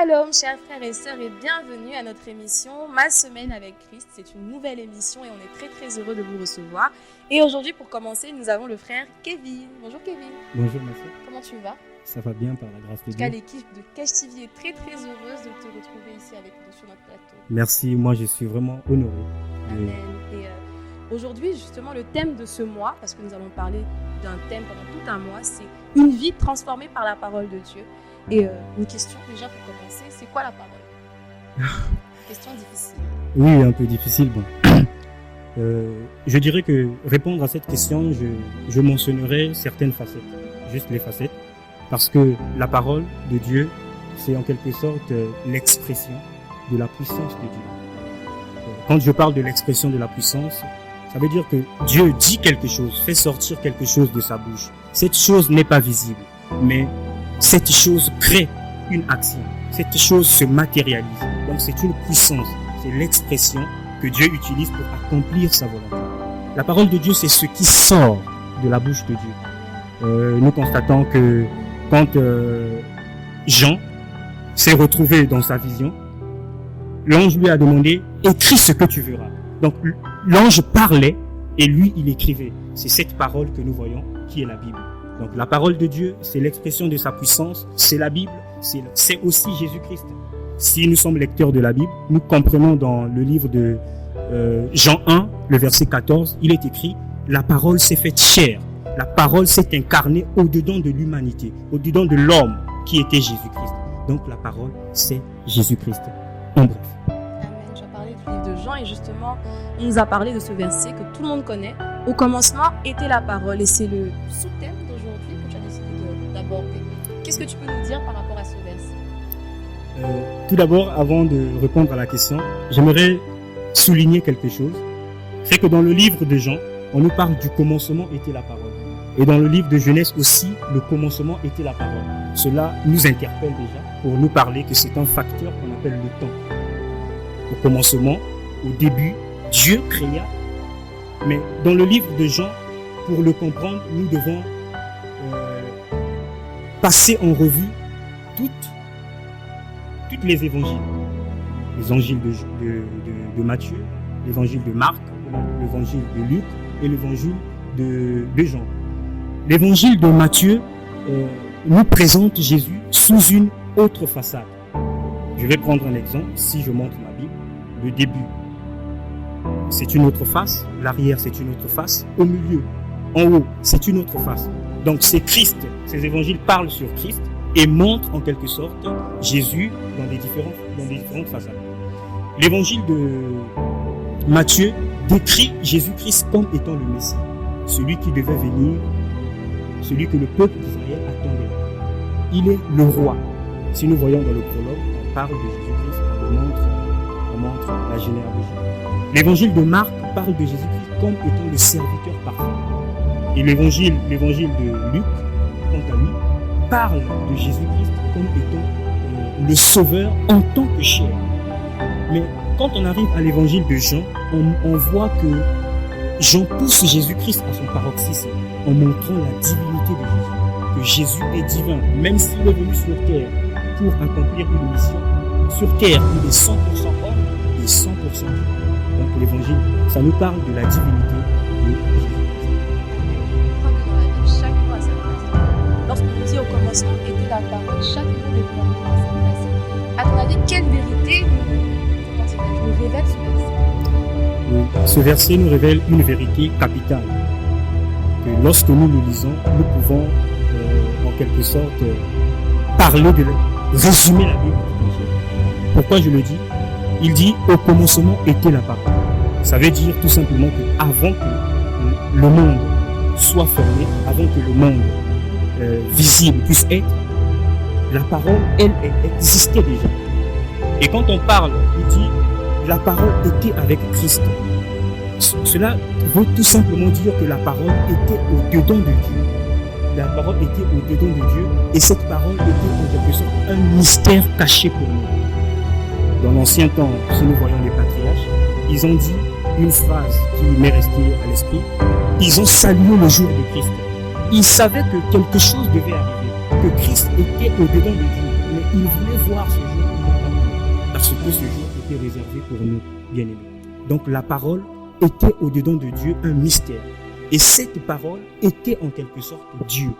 Shalom, chers frères et sœurs, et bienvenue à notre émission Ma semaine avec Christ. C'est une nouvelle émission et on est très très heureux de vous recevoir. Et aujourd'hui, pour commencer, nous avons le frère Kevin. Bonjour Kevin. Bonjour ma sœur. Comment tu vas? Ça va bien par la grâce de En tout cas, Dieu. l'équipe de Cash TV est très très heureuse de te retrouver ici avec nous sur notre plateau. Merci, moi je suis vraiment honoré. Amen. Et aujourd'hui, justement, le thème de ce mois, parce que nous allons parler d'un thème pendant tout un mois, c'est une vie transformée par la parole de Dieu. Et une question déjà pour commencer, c'est quoi la parole? Question difficile. Oui, un peu difficile. Bon. Je dirais que répondre à cette question, je mentionnerai certaines facettes, juste les facettes, parce que la parole de Dieu, c'est en quelque sorte l'expression de la puissance de Dieu. Quand je parle de l'expression de la puissance, ça veut dire que Dieu dit quelque chose, fait sortir quelque chose de sa bouche. Cette chose n'est pas visible, mais cette chose crée une action. Cette chose se matérialise. Donc c'est une puissance, c'est l'expression que Dieu utilise pour accomplir sa volonté. La parole de Dieu, c'est ce qui sort de la bouche de Dieu. Nous constatons que quand Jean s'est retrouvé dans sa vision, l'ange lui a demandé « Écris ce que tu verras ». Donc l'ange parlait et lui, il écrivait. C'est cette parole que nous voyons qui est la Bible. Donc la parole de Dieu, c'est l'expression de sa puissance, c'est la Bible, c'est aussi Jésus-Christ. Si nous sommes lecteurs de la Bible, nous comprenons dans le livre de Jean 1, le verset 14, il est écrit « La parole s'est faite chair, la parole s'est incarnée au-dedans de l'humanité, au-dedans de l'homme qui était Jésus-Christ. » Donc la parole, c'est Jésus-Christ. En bref. Amen. Tu as parlé du livre de Jean et justement, on nous a parlé de ce verset que tout le monde connaît. Au commencement était la parole et c'est le sous-thème d'aujourd'hui que tu as décidé d'aborder. Qu'est-ce que tu peux nous dire par rapport à ce verset? Tout d'abord, avant de répondre à la question, j'aimerais souligner quelque chose. C'est que dans le livre de Jean, on nous parle du commencement était la parole. Et dans le livre de Genèse aussi, le commencement était la parole. Cela nous interpelle déjà pour nous parler que c'est un facteur qu'on appelle le temps. Au commencement, au début, Dieu créa. Mais dans le livre de Jean, pour le comprendre, nous devons passer en revue toutes les évangiles. L'évangile de Matthieu, l'évangile de Marc, l'évangile de Luc et l'évangile de Jean. L'évangile de Matthieu nous présente Jésus sous une autre façade. Je vais prendre un exemple. Si je montre ma Bible, le début, c'est une autre face. L'arrière, c'est une autre face. Au milieu, en haut, c'est une autre face. Donc c'est Christ. Ces évangiles parlent sur Christ et montrent en quelque sorte Jésus dans des différentes façades. L'évangile de Matthieu décrit Jésus-Christ comme étant le Messie, celui qui devait venir, celui que le peuple d'Israël attendait. Il est le roi. Si nous voyons dans le prologue, on parle de Jésus-Christ, on montre la généalogie. L'évangile de Marc parle de Jésus-Christ comme étant le serviteur parfait. Et l'évangile de Luc, quant à lui, parle de Jésus-Christ comme étant le sauveur en tant que chair. Mais quand on arrive à l'évangile de Jean, on voit que Jean pousse Jésus-Christ à son paroxysme en montrant la divinité de Jésus. Que Jésus est divin, même s'il est venu sur terre pour accomplir une mission. Sur terre, il est 100% homme et 100% Dieu. Donc l'évangile, ça nous parle de la divinité de Jésus. Chaque mot à sa place. Lorsqu'on nous dit au commencement était la parole, chaque mot est vraiment à sa place. À ton avis, quelle vérité nous révèle ce verset? Oui, ce verset nous révèle une vérité capitale. Que lorsque nous le lisons, nous pouvons en quelque sorte résumer la Bible. Pourquoi je le dis? Il dit au commencement était la parole. Ça veut dire tout simplement que avant que le monde soit formé, avant que le monde visible puisse être, la parole, elle existait déjà. Et quand on parle, il dit la parole était avec Christ. Cela veut tout simplement dire que la parole était au-dedans de Dieu. La parole était au-dedans de Dieu et cette parole était en quelque sorte un mystère caché pour nous. Dans l'ancien temps, si nous voyons les patriarches, ils ont dit une phrase qui m'est restée à l'esprit. Ils ont salué le jour de Christ. Ils savaient que quelque chose devait arriver, que Christ était au-dedans de Dieu. Mais ils voulaient voir ce jour. parce que ce jour était réservé pour nous, bien-aimés. Donc la parole était au-dedans de Dieu un mystère. Et cette parole était en quelque sorte Dieu.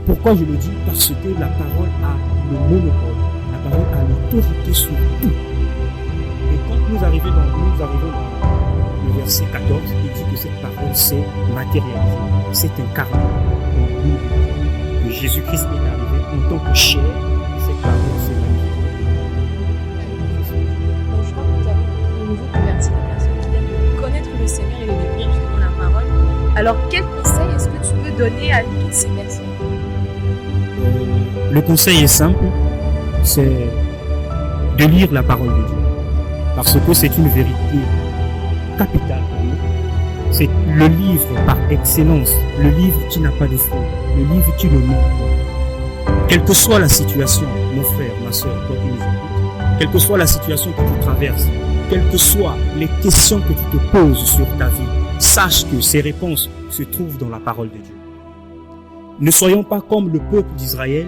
Pourquoi je le dis? Parce que la parole a le monopole, la parole a l'autorité sur tout. Et quand nous arrivons dans le verset 14, il dit que cette parole s'est matérialisée, s'est incarnée dans nous. Que Jésus-Christ est arrivé en tant que chair, et cette parole s'est manifestée. Donc, je crois que vous avez de nouveau converti les personnes qui viennent de connaître le Seigneur et de découvrir justement la parole. Alors, quel conseil est-ce que tu peux donner à toutes ces personnes? Le conseil est simple, c'est de lire la parole de Dieu. Parce que c'est une vérité capitale pour nous. C'est le livre par excellence, le livre qui n'a pas de faute, le livre qui ne ment pas. Quelle que soit la situation, mon frère, ma soeur, toi qui nous écoutes, quelle que soit la situation que tu traverses, quelles que soient les questions que tu te poses sur ta vie, sache que ces réponses se trouvent dans la parole de Dieu. Ne soyons pas comme le peuple d'Israël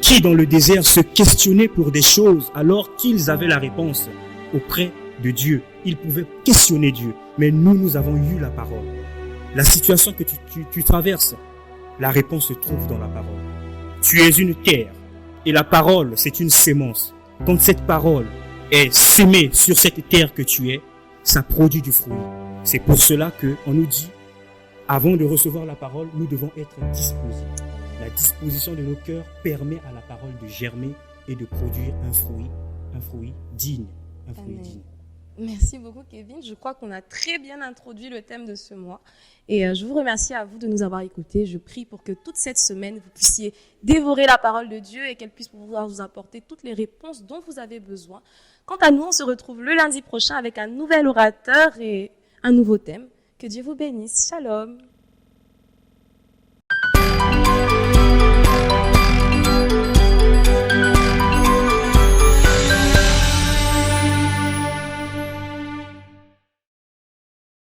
qui, dans le désert, se questionnait pour des choses alors qu'ils avaient la réponse auprès de Dieu. Ils pouvaient questionner Dieu. Mais nous avons eu la parole. La situation que tu traverses, la réponse se trouve dans la parole. Tu es une terre et la parole, c'est une sémence. Quand cette parole est sémée sur cette terre que tu es, ça produit du fruit. C'est pour cela qu'on nous dit, avant de recevoir la parole, nous devons être disposés. La disposition de nos cœurs permet à la parole de germer et de produire un fruit digne. Un fruit digne. Merci beaucoup, Kevin. Je crois qu'on a très bien introduit le thème de ce mois. Et je vous remercie à vous de nous avoir écoutés. Je prie pour que toute cette semaine, vous puissiez dévorer la parole de Dieu et qu'elle puisse pouvoir vous apporter toutes les réponses dont vous avez besoin. Quant à nous, on se retrouve le lundi prochain avec un nouvel orateur et un nouveau thème. Que Dieu vous bénisse. Shalom.